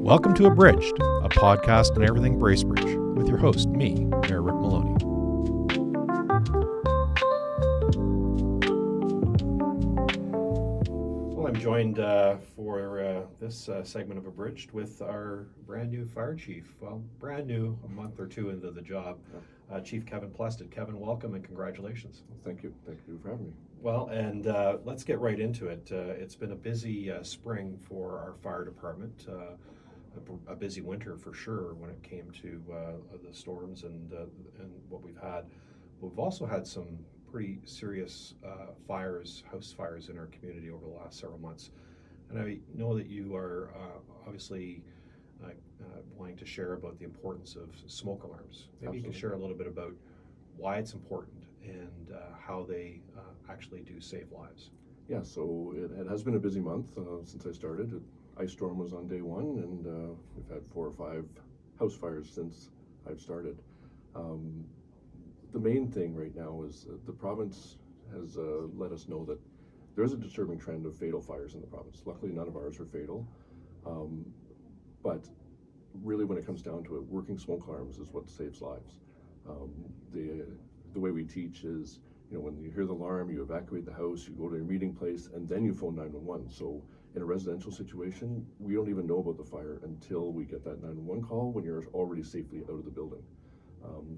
Welcome to Abridged, a podcast on everything Bracebridge, with your host, me, Mayor Rick Maloney. Well, I'm joined for this segment of Abridged with our brand new fire chief. Well, brand new, a month or two into the job, Chief Kevin Plested. Kevin, welcome and congratulations. Thank you. Thank you for having me. Well, and let's get right into it. It's been a busy spring for our fire department. A busy winter for sure when it came to the storms and what we've had. We've also had some pretty serious house fires in our community over the last several months. And I know that you are obviously wanting to share about the importance of smoke alarms. Maybe Absolutely. You can share a little bit about why it's important and how they actually do save lives. Yeah, so it has been a busy month since I started. Ice storm was on day one, and we've had 4 or 5 house fires since I've started. The main thing right now is the province has let us know that there's a disturbing trend of fatal fires in the province. Luckily, none of ours are fatal, but really when it comes down to it, working smoke alarms is what saves lives. The way we teach is, when you hear the alarm, you evacuate the house, you go to your meeting place, and then you phone 911. So in a residential situation, we don't even know about the fire until we get that 911 call when you're already safely out of the building.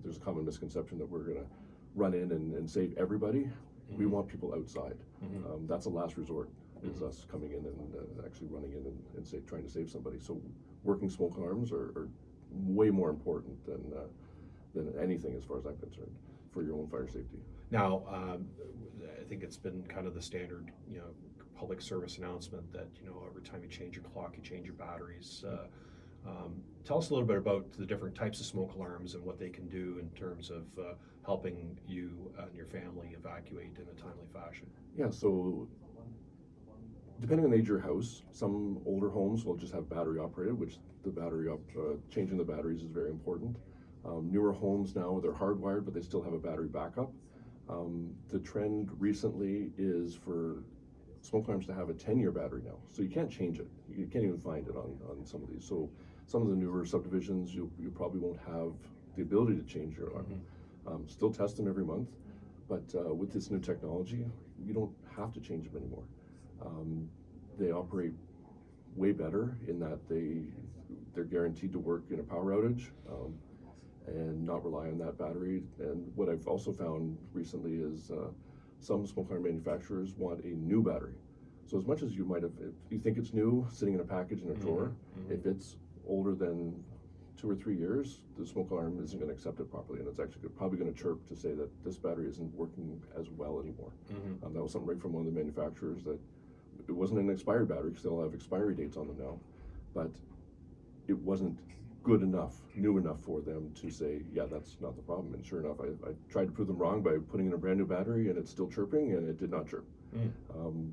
There's a common misconception that we're going to run in and save everybody. Mm-hmm. We want people outside. Mm-hmm. That's a last resort, is us coming in and actually running in and trying to save somebody. So working smoke alarms are way more important than anything as far as I'm concerned for your own fire safety. Now, I think it's been kind of the standard, public service announcement that, every time you change your clock, you change your batteries. Tell us a little bit about the different types of smoke alarms and what they can do in terms of helping you and your family evacuate in a timely fashion. Yeah, so depending on the age of your house, some older homes will just have battery operated, which changing the batteries is very important. Newer homes now, they're hardwired, but they still have a battery backup. The trend recently is for smoke alarms to have a 10-year battery now, so you can't change it. You can't even find it on some of these. So some of the newer subdivisions, you probably won't have the ability to change your alarm. Mm-hmm. Still test them every month, but with this new technology, you don't have to change them anymore. They operate way better in that they're guaranteed to work in a power outage. And not rely on that battery. And what I've also found recently is some smoke alarm manufacturers want a new battery. So as much as you think it's new, sitting in a package in a drawer, mm-hmm. if it's older than 2 or 3 years, the smoke alarm isn't going to accept it properly, and it's actually probably going to chirp to say that this battery isn't working as well anymore. Mm-hmm. That was something right from one of the manufacturers, that it wasn't an expired battery, because they'll have expiry dates on them now, but it wasn't new enough for them to say, yeah, that's not the problem. And sure enough, I tried to prove them wrong by putting in a brand new battery, and it's still chirping, and it did not chirp.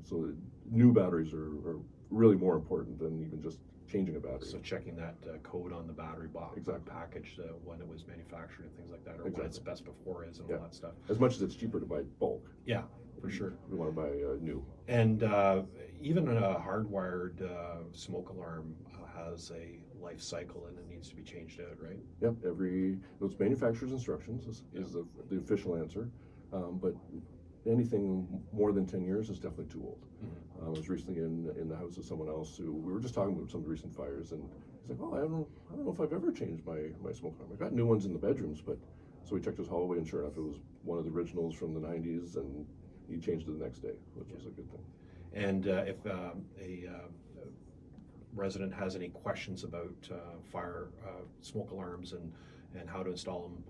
So new batteries are really more important than even just changing a battery. So checking that code on the battery box, exactly. Package, when it was manufactured and things like that, or exactly. When its best before is and all that stuff. As much as it's cheaper to buy bulk. Yeah, for sure. We want to buy new. And even a hardwired smoke alarm has a life cycle, and it needs to be changed out, right? Yep, those manufacturer's instructions is the official answer, but anything more than 10 years is definitely too old. Mm-hmm. I was recently in the house of someone else who we were just talking about some of the recent fires, and he's like, "Oh, I don't know if I've ever changed my smoke alarm. I've got new ones in the bedrooms, but." So we checked his hallway, and sure enough, it was one of the originals from the 90s, and he changed it the next day, which was a good thing. And if a resident has any questions about fire smoke alarms and how to install them,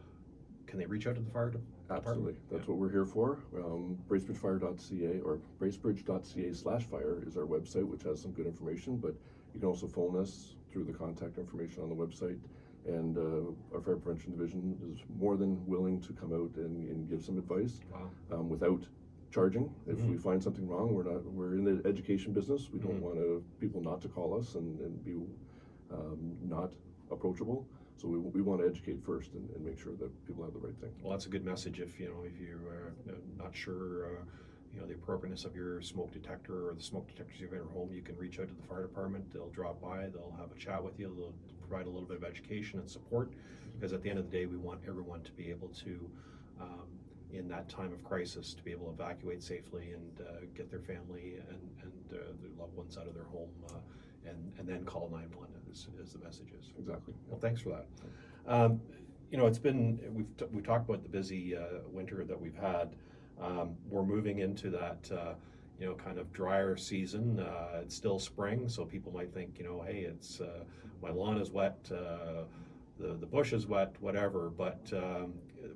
can they reach out to the fire department? Absolutely. That's what we're here for. Bracebridge.ca or bracebridge.ca/fire is our website, which has some good information, but you can also phone us through the contact information on the website, and our fire prevention division is more than willing to come out and give some advice. Wow. Without charging. If we find something wrong, we're in the education business. We don't want people not to call us and be not approachable. So we want to educate first and make sure that people have the right thing. Well, that's a good message. If you're not sure, the appropriateness of your smoke detector or the smoke detectors you have in your home, you can reach out to the fire department. They'll drop by, they'll have a chat with you, they'll provide a little bit of education and support, because at the end of the day, we want everyone to be able to, in that time of crisis, to be able to evacuate safely and get their family and their loved ones out of their home, and then call 911 as the message is. Exactly. Well, thanks for that. It's been, we've talked about the busy winter that we've had. We're moving into that kind of drier season. It's still spring, so people might think, hey, it's my lawn is wet, the bush is wet, whatever. But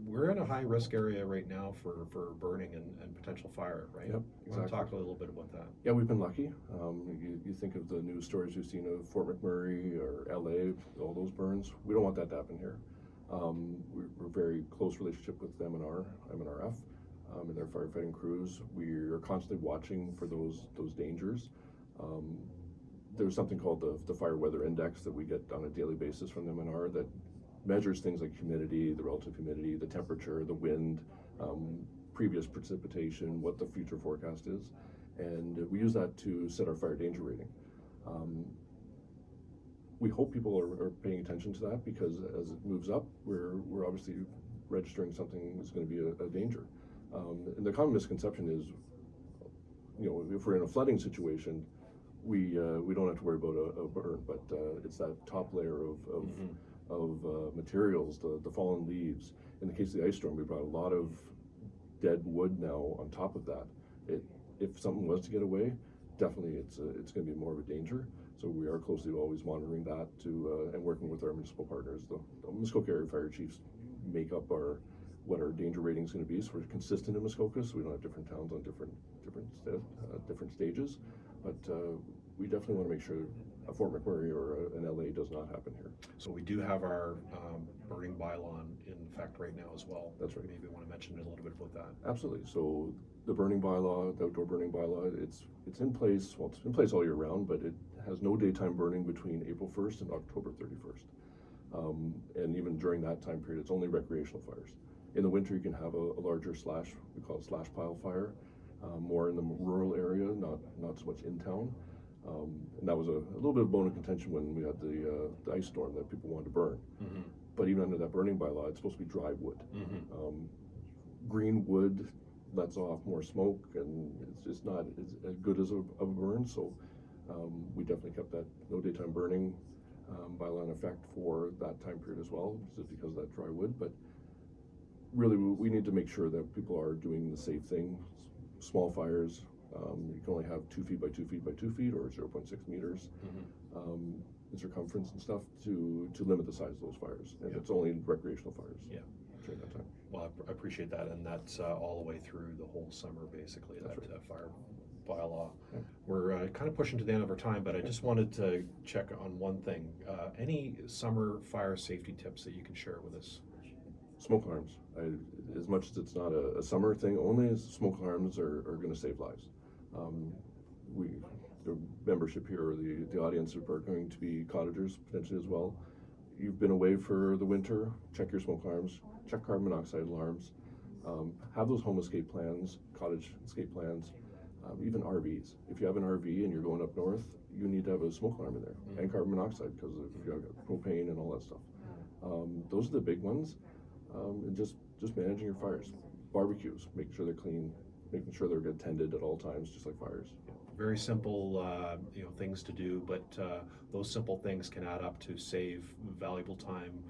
we're in a high risk area right now for burning and potential fire, right? Yep, You want to exactly. talk a little bit about that? Yeah, we've been lucky. You think of the news stories we've seen of Fort McMurray or LA, all those burns. We don't want that to happen here. We're very close relationship with MNRF, and their firefighting crews. We are constantly watching for those dangers. There's something called the fire weather index that we get on a daily basis from the MNR that measures things like humidity, the relative humidity, the temperature, the wind, previous precipitation, what the future forecast is, and we use that to set our fire danger rating. We hope people are paying attention to that, because as it moves up, we're obviously registering something that's going to be a danger. And the common misconception is, if we're in a flooding situation, we don't have to worry about a burn, but it's that top layer of materials, the fallen leaves. In the case of the ice storm, we brought a lot of dead wood now on top of that. If something was to get away, definitely it's going to be more of a danger. So we are closely always monitoring that and working with our municipal partners. The Muskoka area fire chiefs make up what our danger rating is going to be. So we're consistent in Muskoka, so we don't have different towns on different stages. But we definitely want to make sure a Fort McMurray or an LA does not happen here. So we do have our burning bylaw in effect right now as well. That's right. Maybe you want to mention a little bit about that. Absolutely. So the burning bylaw, the outdoor burning bylaw, it's in place. Well, it's in place all year round, but it has no daytime burning between April 1st and October 31st. And even during that time period, it's only recreational fires. In the winter, you can have a larger slash, we call it slash pile fire, more in the rural area, not so much in town. And that was a little bit of bone of contention when we had the ice storm that people wanted to burn. Mm-hmm. But even under that burning bylaw, it's supposed to be dry wood. Mm-hmm. Green wood lets off more smoke, and it's just not as good as a burn. So we definitely kept that no daytime burning bylaw in effect for that time period as well, just because of that dry wood. But really, we need to make sure that people are doing the safe thing. Small fires, you can only have 2 feet by 2 feet by 2 feet, or 0.6 meters in circumference and stuff to limit the size of those fires. And it's only recreational fires. Yeah. During that time. Well, I appreciate that, and that's all the way through the whole summer, basically. That's that right. Fire bylaw. Yeah. We're kind of pushing to the end of our time, but I just wanted to check on one thing. Any summer fire safety tips that you can share with us? Smoke alarms. As much as it's not a summer thing only, as smoke alarms are going to save lives. The membership here, or the audience, are going to be cottagers potentially as well. You've been away for the winter, check your smoke alarms, check carbon monoxide alarms, have those home escape plans, cottage escape plans, even RVs. If you have an RV and you're going up north, you need to have a smoke alarm in there, and carbon monoxide, because if you have propane and all that stuff. Those are the big ones, and just managing your fires. Barbecues, making sure they're clean, making sure they're attended at all times, just like fires. Very simple, things to do, but those simple things can add up to save valuable time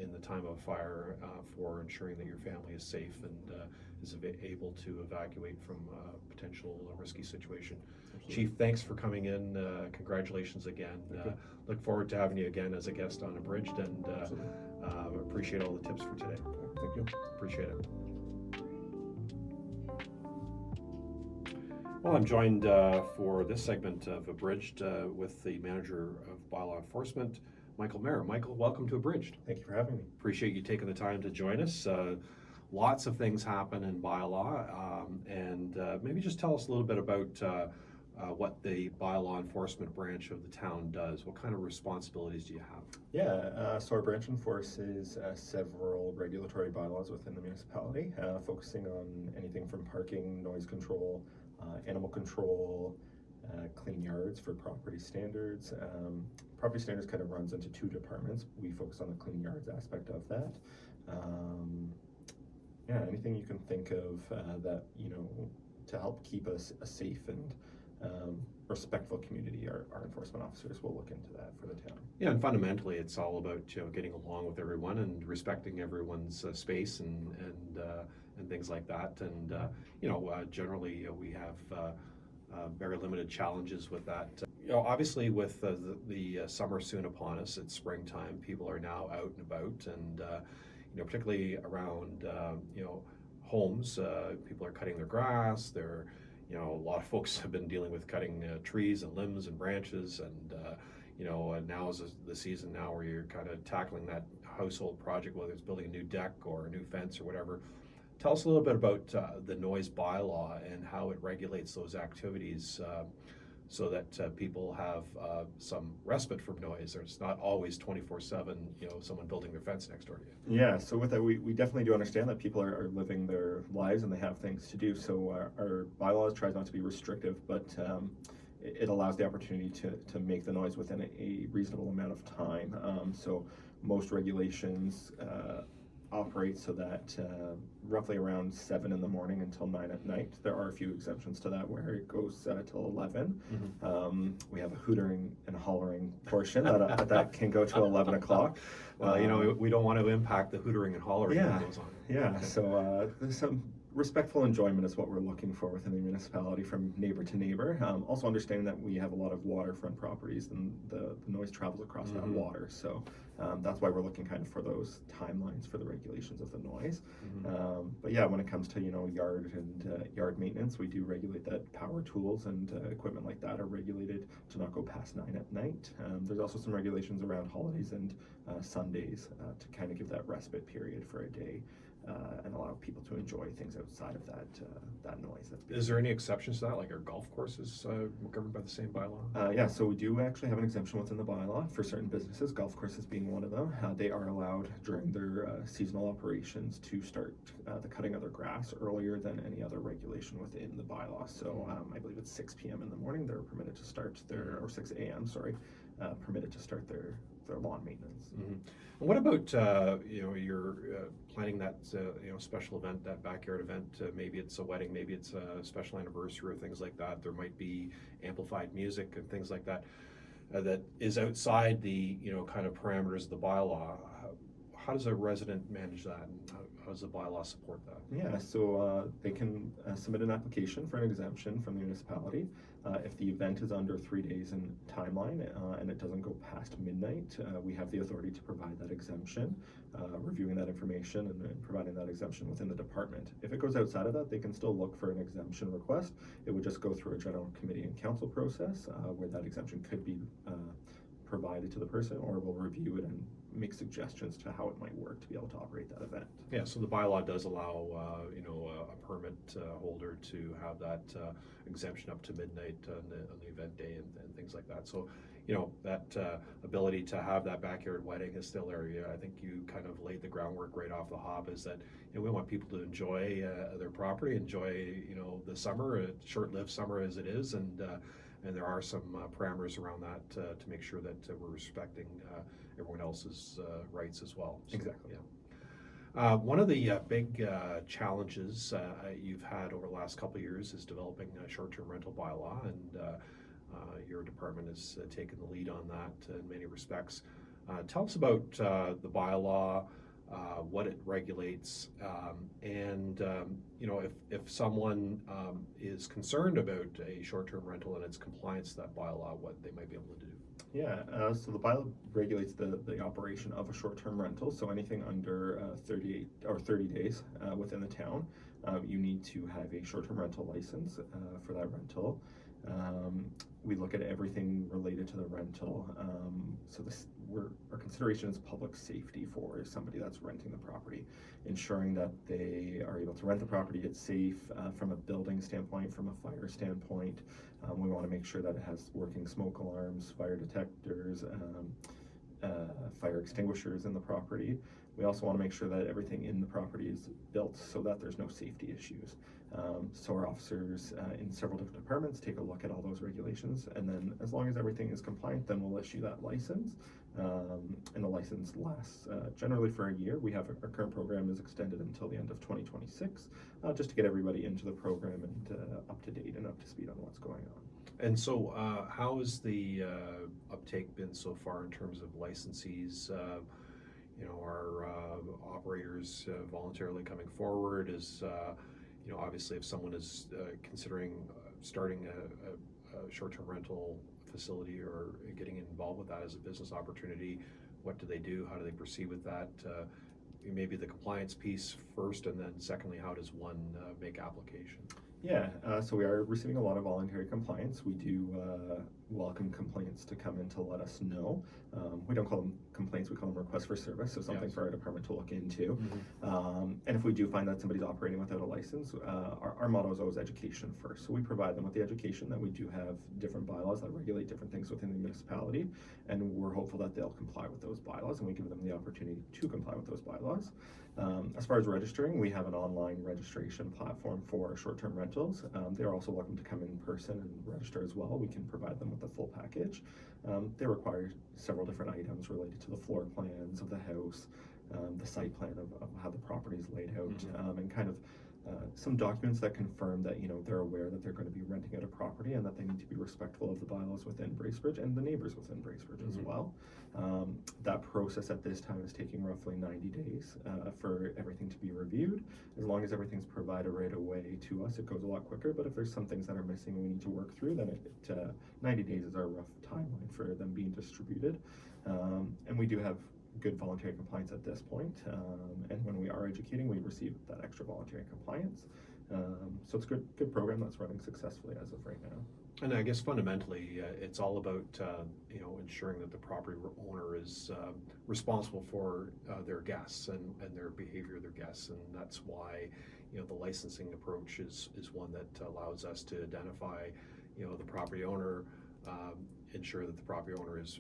in the time of fire for ensuring that your family is safe and is able to evacuate from a potential risky situation. Absolutely. Chief, thanks for coming in. Congratulations again. Look forward to having you again as a guest on Abridged, and appreciate all the tips for today. Thank you. Appreciate it. Well, I'm joined for this segment of Abridged with the Manager of Bylaw Enforcement, Michael Mayer. Michael, welcome to Abridged. Thank you for having me. Appreciate you taking the time to join us. Lots of things happen in bylaw, and maybe just tell us a little bit about what the bylaw enforcement branch of the town does. What kind of responsibilities do you have? Yeah, so our branch enforces several regulatory bylaws within the municipality, focusing on anything from parking, noise control, animal control, clean yards for property standards. Property standards kind of runs into two departments. We focus on the clean yards aspect of that. Yeah, anything you can think of that, to help keep us a safe and respectful community, our enforcement officers will look into that for the town. Yeah, and fundamentally, it's all about getting along with everyone and respecting everyone's space and things like that. And generally we have very limited challenges with that. Obviously, with the summer soon upon us, it's springtime. People are now out and about, and particularly around homes, people are cutting their grass. A lot of folks have been dealing with cutting trees and limbs and branches, and now is the season now where you're kind of tackling that household project, whether it's building a new deck or a new fence or whatever. Tell us a little bit about the noise bylaw and how it regulates those activities so that people have some respite from noise. It's not always 24/7, someone building their fence next door to you. Yeah, so with that, we definitely do understand that people are living their lives and they have things to do. So our bylaws tries not to be restrictive, but it allows the opportunity to make the noise within a reasonable amount of time. So most regulations operate so that roughly around 7 in the morning until 9 at night. There are a few exemptions to that where it goes till 11. Mm-hmm. We have a hootering and hollering portion that can go to 11 o'clock. Well, we don't want to impact the hootering and hollering that goes on. Yeah, so there's some respectful enjoyment is what we're looking for within the municipality from neighbor to neighbor. Also understanding that we have a lot of waterfront properties and the noise travels across that water. So that's why we're looking kind of for those timelines for the regulations of the noise. But yeah, when it comes to yard and yard maintenance, we do regulate that. Power tools and equipment like that are regulated to not go past 9 at night. There's also some regulations around holidays and Sundays to kind of give that respite period for a day. And allow people to enjoy things outside of that noise. Is there any exceptions to that, like our golf courses governed by the same bylaw? Yeah, so we do actually have an exemption within the bylaw for certain businesses, golf courses being one of them. They are allowed during their seasonal operations to start the cutting of their grass earlier than any other regulation within the bylaw. So I believe it's 6 p.m. in the morning they're permitted to start or 6 a.m., permitted to start their lawn maintenance. Mm-hmm. And what about you're planning that special event, that backyard event? Maybe it's a wedding, maybe it's a special anniversary or things like that. There might be amplified music and things like that that is outside the kind of parameters of the bylaw. How does a resident manage that, and how does the bylaw support that? Yeah, so they can submit an application for an exemption from the municipality. If the event is under 3 days in timeline and it doesn't go past midnight, we have the authority to provide that exemption, reviewing that information and providing that exemption within the department. If it goes outside of that, they can still look for an exemption request. It would just go through a general committee and council process where that exemption could be provided to the person, or we'll review it and make suggestions to how it might work to be able to operate that event. Yeah, so the bylaw does allow a permit holder to have that exemption up to midnight on the event day and things like that. So that ability to have that backyard wedding is still there. I think you kind of laid the groundwork right off the hop, is that we want people to enjoy their property, enjoy the summer, a short-lived summer as it is, and there are some parameters around that to make sure that we're respecting everyone else's rights as well. So, Exactly. Yeah. One of the big challenges you've had over the last couple of years is developing a short-term rental bylaw, and your department has taken the lead on that in many respects. Tell us about the bylaw, what it regulates, and if someone is concerned about a short-term rental and its compliance to that bylaw, what they might be able to do. Yeah, so the bylaw regulates the operation of a short-term rental. So anything under 30 days within the town, you need to have a short-term rental license for that rental. We look at everything related to the rental. So our consideration is public safety for somebody that's renting the property, ensuring that they are able to rent the property. It's safe from a building standpoint, from a fire standpoint. We want to make sure that it has working smoke alarms, fire detectors, fire extinguishers in the property. We also want to make sure that everything in the property is built so that there's no safety issues. So our officers in several different departments take a look at all those regulations, and then as long as everything is compliant, then we'll issue that license. And the license lasts generally for a year. We have our current program is extended until the end of 2026, just to get everybody into the program and up to date and up to speed on what's going on. And so, how has the uptake been so far in terms of licensees? Are operators voluntarily coming forward? Is obviously, if someone is considering starting a short-term rental facility or getting involved with that as a business opportunity, what do they do? How do they proceed with that? Maybe the compliance piece first, and then secondly, how does one make application? Yeah, so we are receiving a lot of voluntary compliance. We do welcome complaints to come in to let us know. We don't call them complaints, we call them requests for service, so something for our department to look into. And if we do find that somebody's operating without a license, our motto is always education first. So we provide them with the education that we do have different bylaws that regulate different things within the municipality, and we're hopeful that they'll comply with those bylaws, and we give them the opportunity to comply with those bylaws. As far as registering, we have an online registration platform for short-term rentals. They're also welcome to come in person and register as well. We can provide them with the full package. They require several different items related to the floor plans of the house, the site plan of how the property is laid out, and kind of some documents that confirm that they're aware that they're going to be renting out a property and that they need to be respectful of the bylaws within Bracebridge and the neighbors within Bracebridge as well. That process at this time is taking roughly 90 days for everything to be reviewed. As long as everything's provided right away to us, it goes a lot quicker. But if there's some things that are missing and we need to work through, then 90 days is our rough timeline for them being distributed. And we do have good voluntary compliance at this point, and when we are educating, we receive that extra voluntary compliance. So it's a good program that's running successfully as of right now. And I guess fundamentally, it's all about ensuring that the property owner is responsible for their guests and their behavior of their guests, and that's why the licensing approach is one that allows us to identify the property owner, ensure that the property owner is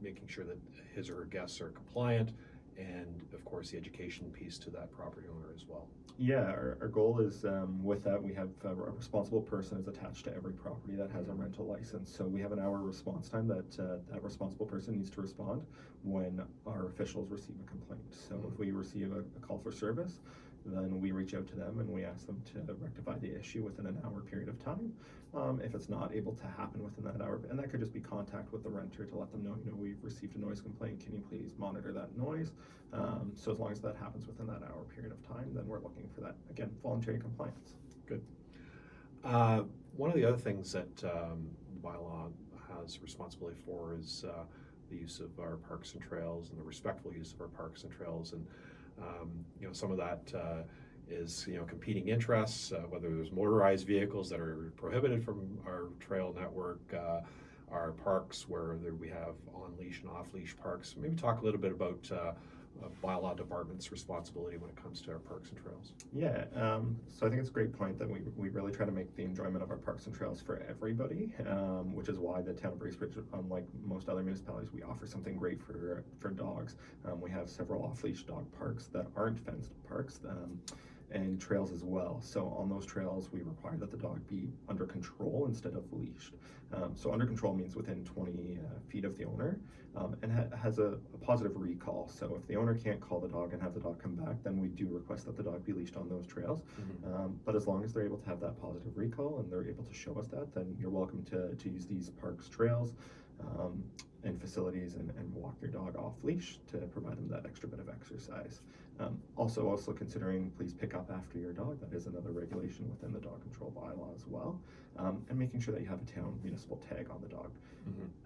making sure that his or her guests are compliant, and of course the education piece to that property owner as well. Yeah, our goal is with that we have a responsible person is attached to every property that has a rental license. So we have an hour response time that that responsible person needs to respond when our officials receive a complaint. So if we receive a call for service, then we reach out to them and we ask them to rectify the issue within an hour period of time. If it's not able to happen within that hour, and that could just be contact with the renter to let them know, we've received a noise complaint, can you please monitor that noise? So as long as that happens within that hour period of time, then we're looking for that, again, voluntary compliance. Good. One of the other things that the bylaw has responsibility for is the use of our parks and trails and the respectful use of our parks and trails, and some of that is competing interests, whether there's motorized vehicles that are prohibited from our trail network, our parks where we have on-leash and off-leash parks. Maybe talk a little bit about bylaw department's responsibility when it comes to our parks and trails. Yeah, so I think it's a great point that we really try to make the enjoyment of our parks and trails for everybody, which is why the town of Bracebridge, unlike most other municipalities, we offer something great for dogs. We have several off-leash dog parks that aren't fenced parks, and trails as well. So on those trails, we require that the dog be under control instead of leashed. So under control means within 20 feet of the owner, and has a positive recall. So if the owner can't call the dog and have the dog come back, then we do request that the dog be leashed on those trails. But as long as they're able to have that positive recall and they're able to show us that, then you're welcome to use these parks, trails, and facilities and walk your dog off leash to provide them that extra bit of exercise. Also considering please pick up after your dog. That is another regulation within the dog control bylaw as well. And making sure that you have a town municipal tag on the dog.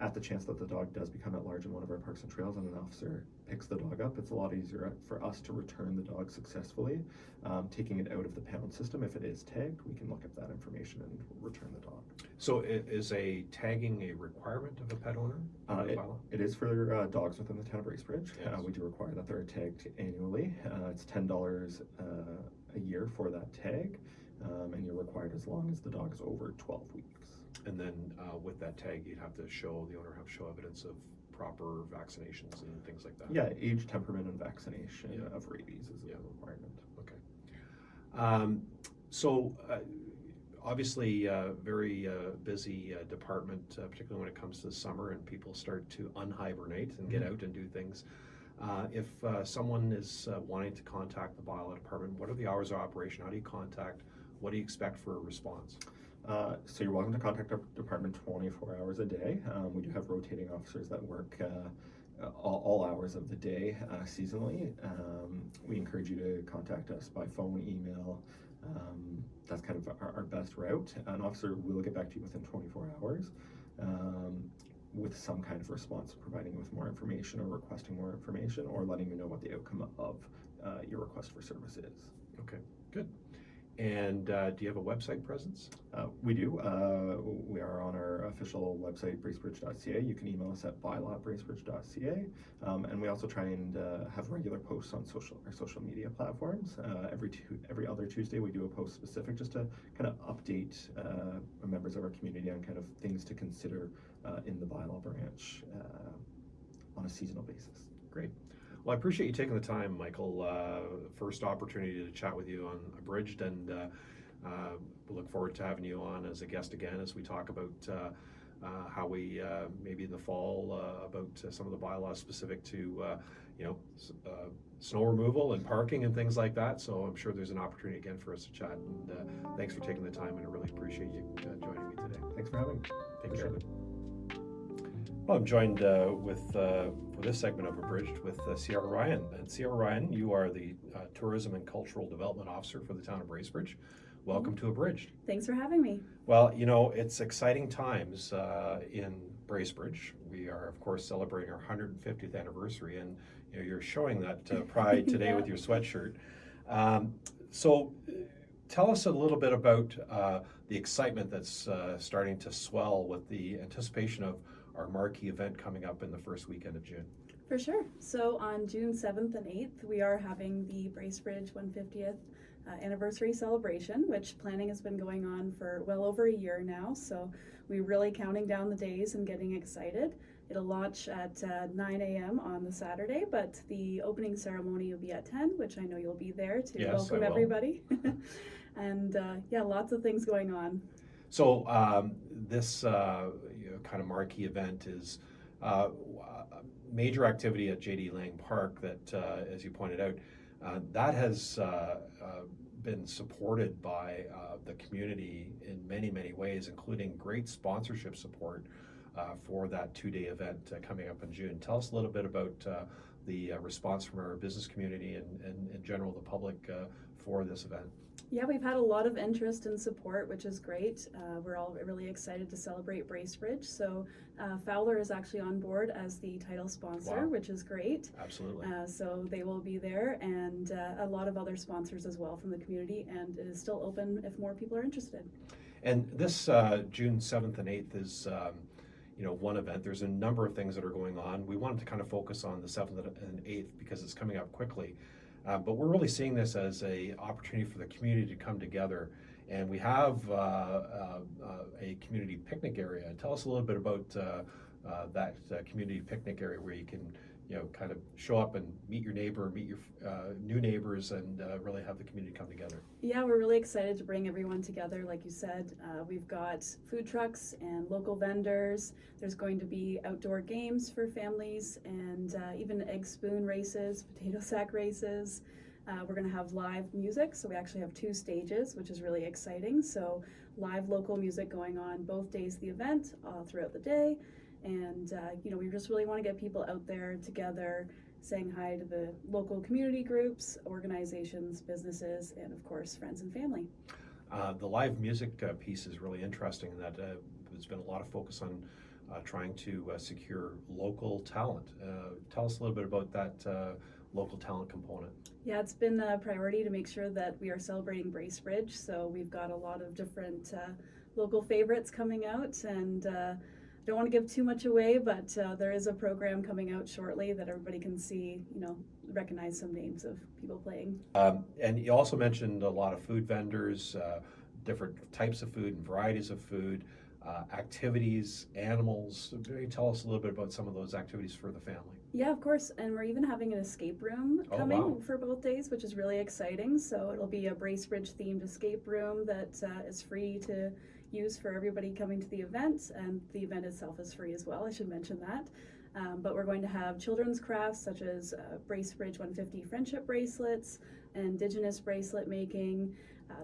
At the chance that the dog does become at large in one of our parks and trails and an officer picks the dog up, it's a lot easier for us to return the dog successfully. Taking it out of the pound system, if it is tagged, we can look up that information information and return the dog. So is a tagging a requirement of a pet owner? It is for dogs within the town of Bracebridge. Yes. We do require that they're tagged annually. It's $10 a year for that tag, and you're required as long as the dog is over 12 weeks. And then with that tag, you'd have to show, the owner have to show evidence of proper vaccinations and things like that. Yeah, age, temperament, and vaccination Yeah. of rabies is a requirement. Okay. Obviously, very busy department, particularly when it comes to the summer and people start to unhibernate and get out and do things. If someone is wanting to contact the bylaw department, what are the hours of operation? How do you contact? What do you expect for a response? So you're welcome to contact our department 24 hours a day. We do have rotating officers that work all hours of the day seasonally. We encourage you to contact us by phone, email. That's kind of our best route. An officer will get back to you within 24 hours with some kind of response, providing you with more information or requesting more information or letting you know what the outcome of your request for service is. Okay, good. And do you have a website presence? We do. We are on our official website, bracebridge.ca. You can email us at bylaw@bracebridge.ca. And we also try and have regular posts on our social media platforms. Every other Tuesday, we do a post specific just to kind of update members of our community on kind of things to consider in the bylaw branch on a seasonal basis. Great. Well, I appreciate you taking the time, Michael. First opportunity to chat with you on Abridged, and we look forward to having you on as a guest again as we talk about how we maybe in the fall about some of the bylaws specific to snow removal and parking and things like that. So I'm sure there's an opportunity again for us to chat. And thanks for taking the time, and I really appreciate you joining me today. Thanks for having me. Take Appreciate care. it. Well, I'm joined for this segment of Abridged with Ciara Ryan. And Ciara Ryan, you are the Tourism and Cultural Development Officer for the town of Bracebridge. Welcome to Abridged. Thanks for having me. Well, it's exciting times in Bracebridge. We are, of course, celebrating our 150th anniversary, and you're showing that pride today Yeah. with your sweatshirt. So tell us a little bit about the excitement that's starting to swell with the anticipation of our marquee event coming up in the first weekend of June. For sure. So on June 7th and 8th, we are having the Bracebridge 150th anniversary celebration, which planning has been going on for well over a year now. So we're really counting down the days and getting excited. It'll launch at 9 a.m. on the Saturday, but the opening ceremony will be at 10, which I know you'll be there to Yes, welcome I will. everybody. And lots of things going on. So this kind of marquee event is major activity at J.D. Lang Park that, as you pointed out, that has been supported by the community in many, many ways, including great sponsorship support for that two-day event coming up in June. Tell us a little bit about the response from our business community and in general the public for this event. Yeah, we've had a lot of interest and support, which is great. We're all really excited to celebrate Bracebridge. So Fowler is actually on board as the title sponsor, Wow. which is great. Absolutely. So they will be there, and a lot of other sponsors as well from the community, and it is still open if more people are interested. And this June 7th and 8th is one event. There's a number of things that are going on. We wanted to kind of focus on the 7th and 8th because it's coming up quickly. But we're really seeing this as an opportunity for the community to come together. And we have a community picnic area. Tell us a little bit about that community picnic area where you can kind of show up and meet your neighbor, meet your new neighbors, and really have the community come together. Yeah, we're really excited to bring everyone together. Like you said, we've got food trucks and local vendors. There's going to be outdoor games for families and even egg spoon races, potato sack races. We're going to have live music. So we actually have 2 stages, which is really exciting. So live local music going on both days of the event throughout the day. And, we just really want to get people out there together, saying hi to the local community groups, organizations, businesses, and of course, friends and family. The live music piece is really interesting in that there's been a lot of focus on trying to secure local talent. Tell us a little bit about that, local talent component. Yeah, it's been a priority to make sure that we are celebrating Bracebridge. So we've got a lot of different local favorites coming out, and don't want to give too much away, but there is a program coming out shortly that everybody can see, recognize some names of people playing. And you also mentioned a lot of food vendors, different types of food and varieties of food, activities, animals. Can you tell us a little bit about some of those activities for the family? Yeah, of course, and we're even having an escape room Oh, coming wow. for both days, which is really exciting. So it'll be a Bracebridge themed escape room that is free to use for everybody coming to the event, and the event itself is free as well, I should mention that. But we're going to have children's crafts such as Bracebridge 150 friendship bracelets, Indigenous bracelet making.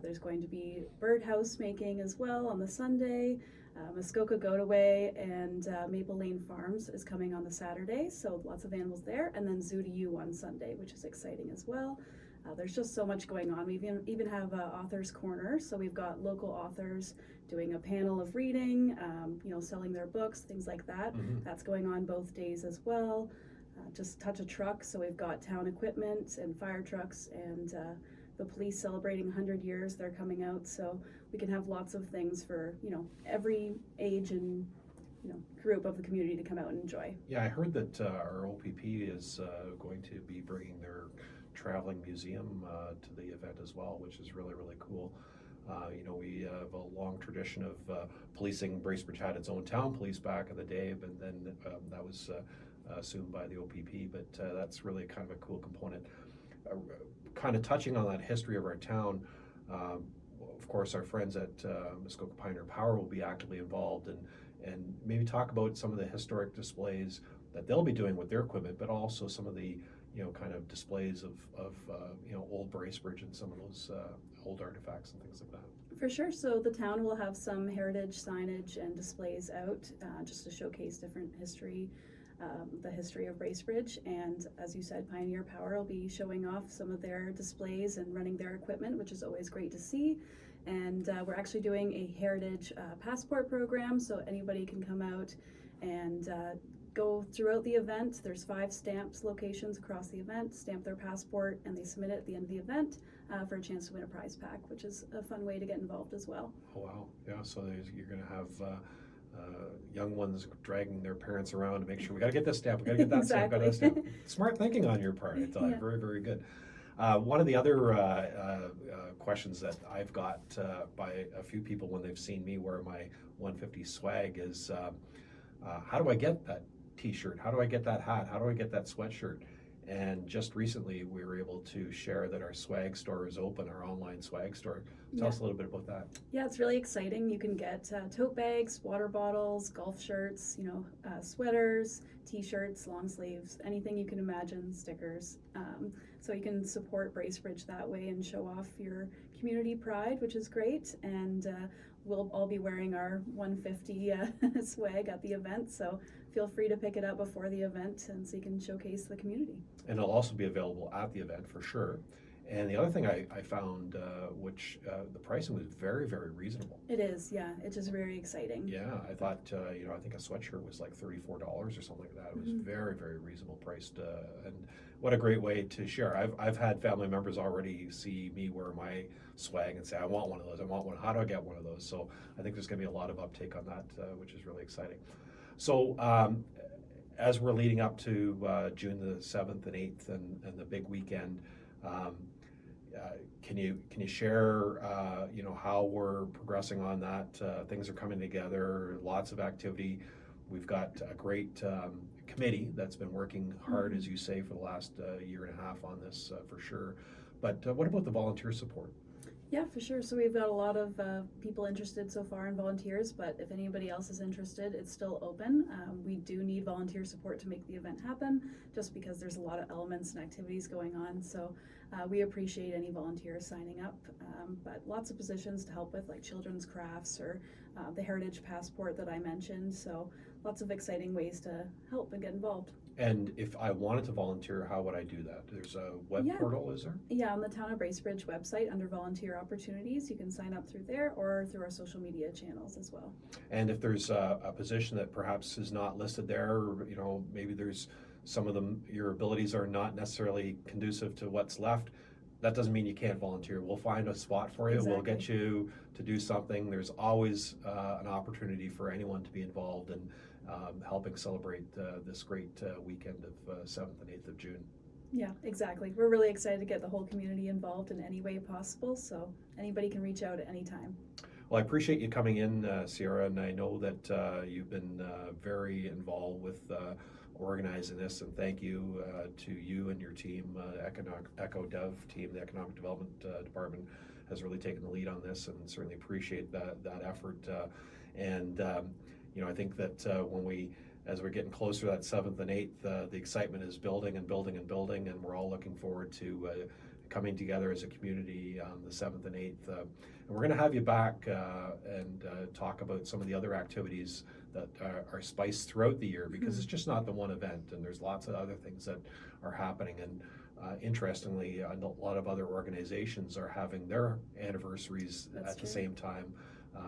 There's going to be birdhouse making as well on the Sunday. Muskoka Goataway and Maple Lane Farms is coming on the Saturday, so lots of animals there. And then Zoo to You on Sunday, which is exciting as well. There's just so much going on. We even have Author's Corner, so we've got local authors doing a panel of reading, selling their books, things like that. Mm-hmm. That's going on both days as well. Just Touch a Truck, so we've got town equipment and fire trucks, and the police celebrating 100 years, they're coming out, so we can have lots of things for, every age and, group of the community to come out and enjoy. Yeah, I heard that our OPP is going to be bringing their traveling museum to the event as well, which is really, really cool. We have a long tradition of policing. Bracebridge had its own town police back in the day, but then that was assumed by the OPP, but that's really kind of a cool component. Kind of touching on that history of our town, of course, our friends at Muskoka Pioneer Power will be actively involved, and maybe talk about some of the historic displays that they'll be doing with their equipment, but also some of the kind of displays of old Bracebridge and some of those old artifacts and things like that. For sure. So the town will have some heritage signage and displays out just to showcase different history. The history of Bracebridge, and as you said, Pioneer Power will be showing off some of their displays and running their equipment, which is always great to see. And we're actually doing a heritage passport program, so anybody can come out and go throughout the event. There's 5 stamps locations across the event, stamp their passport, and they submit it at the end of the event for a chance to win a prize pack, which is a fun way to get involved as well. Oh wow, yeah. So you're going to have young ones dragging their parents around to make sure we got to get this stamp, we got to get that stamp, got to get that stamp. Smart thinking on your part, I thought. Yeah. Very, very good. One of the other questions that I've got by a few people when they've seen me wear my 150 swag is, how do I get that t-shirt? How do I get that hat? How do I get that sweatshirt? And just recently we were able to share that our swag store is open, our online swag store. Tell us a little bit about that. Yeah, it's really exciting. You can get tote bags, water bottles, golf shirts, sweaters, t-shirts, long sleeves, anything you can imagine, stickers. So you can support Bracebridge that way and show off your community pride, which is great. And we'll all be wearing our 150 swag at the event, so feel free to pick it up before the event and so you can showcase the community. And it'll also be available at the event for sure. And the other thing I found, which the pricing was very, very reasonable. It is, yeah. It's just very exciting. Yeah, I thought, I think a sweatshirt was like $34 or something like that. It was very, very reasonable priced. And what a great way to share. I've had family members already see me wear my swag and say, I want one of those, I want one. How do I get one of those? So I think there's going to be a lot of uptake on that, which is really exciting. So as we're leading up to June the 7th and 8th and the big weekend, can you share how we're progressing on that? Things are coming together, lots of activity. We've got a great committee that's been working hard, as you say, for the last year and a half on this for sure. But what about the volunteer support? Yeah, for sure. So we've got a lot of people interested so far in volunteers, but if anybody else is interested, it's still open. We do need volunteer support to make the event happen, just because there's a lot of elements and activities going on. So we appreciate any volunteers signing up, but lots of positions to help with, like children's crafts or the heritage passport that I mentioned. So lots of exciting ways to help and get involved. And if I wanted to volunteer, how would I do that? There's a web portal, is there? Yeah, on the Town of Bracebridge website under volunteer opportunities, you can sign up through there or through our social media channels as well. And if there's a position that perhaps is not listed there, maybe there's some of them, your abilities are not necessarily conducive to what's left, that doesn't mean you can't volunteer. We'll find a spot for you. We'll get Exactly. you to do something. There's always an opportunity for anyone to be involved in helping celebrate this great weekend of 7th and 8th of June. Yeah, exactly. We're really excited to get the whole community involved in any way possible, so anybody can reach out at any time. Well, I appreciate you coming in, Ciara, and I know that you've been very involved with organizing this, and thank you to you and your team, Eco Dev team. The Economic Development Department has really taken the lead on this, and certainly appreciate that effort. I think that as we're getting closer to that 7th and 8th, the excitement is building and building and building, and we're all looking forward to coming together as a community on the 7th and 8th. And we're going to have you back and talk about some of the other activities that are spiced throughout the year, because it's just not the one event, and there's lots of other things that are happening. And interestingly, a lot of other organizations are having their anniversaries That's at the true. same time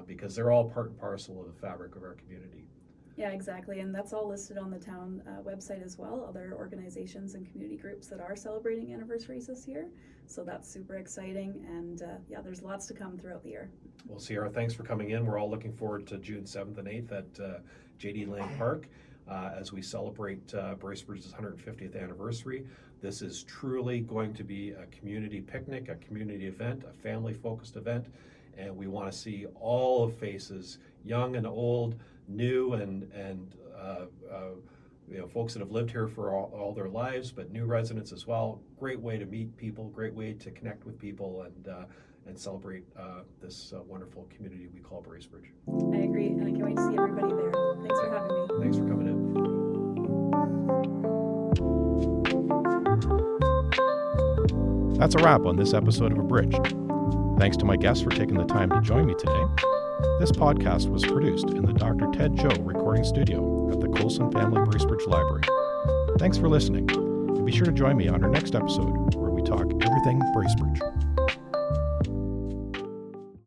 because they're all part and parcel of the fabric of our community. Yeah, exactly, and that's all listed on the town website as well, other organizations and community groups that are celebrating anniversaries this year. So that's super exciting, and yeah, there's lots to come throughout the year. Well, Ciara, thanks for coming in. We're all looking forward to June 7th and 8th at JD Lane Park as we celebrate Bracebridge's 150th anniversary. This is truly going to be a community picnic, a community event, a family-focused event, and we want to see all of faces, young and old, new and folks that have lived here for all their lives, but new residents as well. Great way to meet people, great way to connect with people, and celebrate this wonderful community we call Bracebridge. I agree, and I can't wait to see everybody there. Thanks for having me. Thanks for coming in. That's a wrap on this episode of Abridged. Thanks to my guests for taking the time to join me today. This podcast was produced in the Dr. Ted Joe recording studio at the Coulson Family Bracebridge Library. Thanks for listening, and be sure to join me on our next episode where we talk everything Bracebridge.